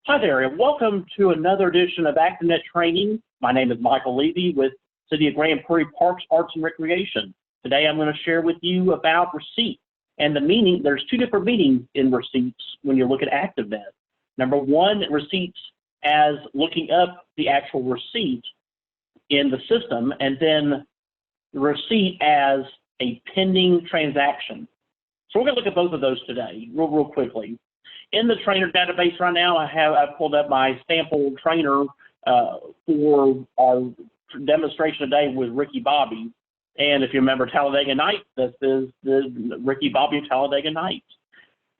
Hi there, and welcome to another edition of ActiveNET training. My name is Michael Levy with City of Grand Prairie Parks, Arts, and Recreation. Today I'm going to share with you about receipt and the meaning. There's two different meanings in receipts when you look at ActiveNET. Number one, receipts as looking up the actual receipt in the system, and then the receipt as a pending transaction. So we're going to look at both of those today real quickly. In the trainer database right now, I've pulled up my sample trainer for our demonstration today with Ricky Bobby. And if you remember Talladega Nights, this is the Ricky Bobby Talladega Nights.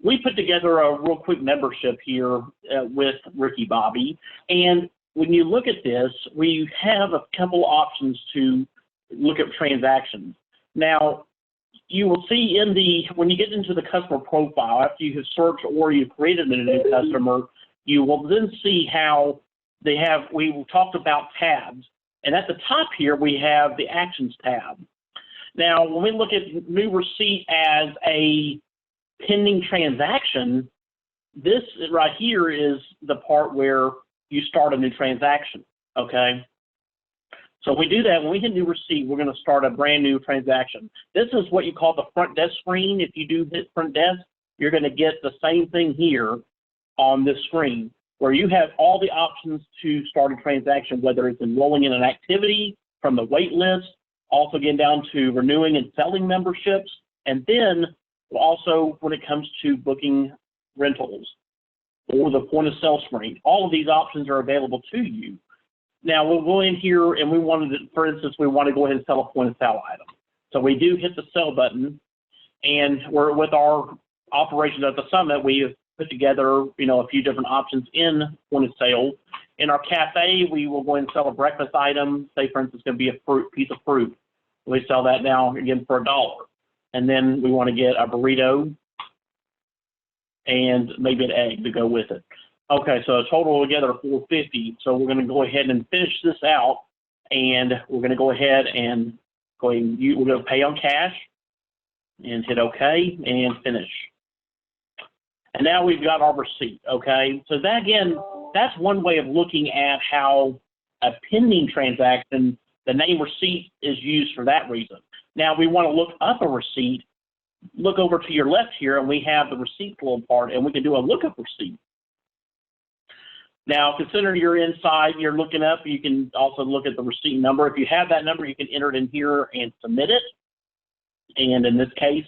We put together a real quick membership here with Ricky Bobby. And when you look at this, we have a couple options to look at transactions. Now, you will see when you get into the customer profile, after you have searched or you've created a new customer, you will then see how we talked about tabs. And at the top here, we have the Actions tab. Now, when we look at new receipt as a pending transaction, this right here is the part where you start a new transaction, okay? So we do that. When we hit new receipt, we're going to start a brand new transaction. This is what you call the front desk screen. If you do hit front desk, you're going to get the same thing here on this screen, where you have all the options to start a transaction, whether it's enrolling in an activity from the wait list, also getting down to renewing and selling memberships, and then also when it comes to booking rentals or the point of sale screen. All of these options are available to you. Now we'll go in here and we wanted to, for instance, we want to go ahead and sell a point of sale item. So we do hit the sell button, and we're with our operations at the summit, we have put together, a few different options in point of sale. In our cafe, we will go ahead and sell a breakfast item. Say, for instance, it's going to be a piece of fruit. We sell that now again for $1. And then we want to get a burrito and maybe an egg to go with it. Okay, so a total together of $4.50. So we're going to go ahead and finish this out, and we're going to go ahead and we're going to pay on cash and hit OK and finish. And now we've got our receipt. Okay, so that again, that's one way of looking at how a pending transaction, the name receipt is used for that reason. Now we want to look up a receipt. Look over to your left here, and we have the receipt flow part, and we can do a lookup receipt. Now, consider you're inside, you're looking up, you can also look at the receipt number. If you have that number, you can enter it in here and submit it. And in this case,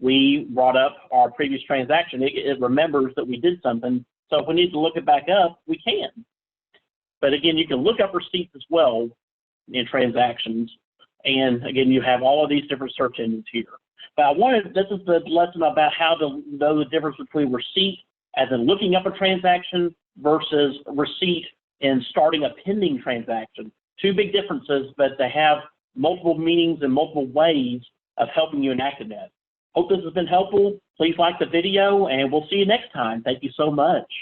we brought up our previous transaction. It remembers that we did something. So if we need to look it back up, we can. But again, you can look up receipts as well in transactions. And again, you have all of these different search engines here. But this is the lesson about how to know the difference between receipt as in looking up a transaction versus receipt in starting a pending transaction. Two big differences, but they have multiple meanings and multiple ways of helping you in ActiveNET. Hope this has been helpful. Please like the video, and we'll see you next time. Thank you so much.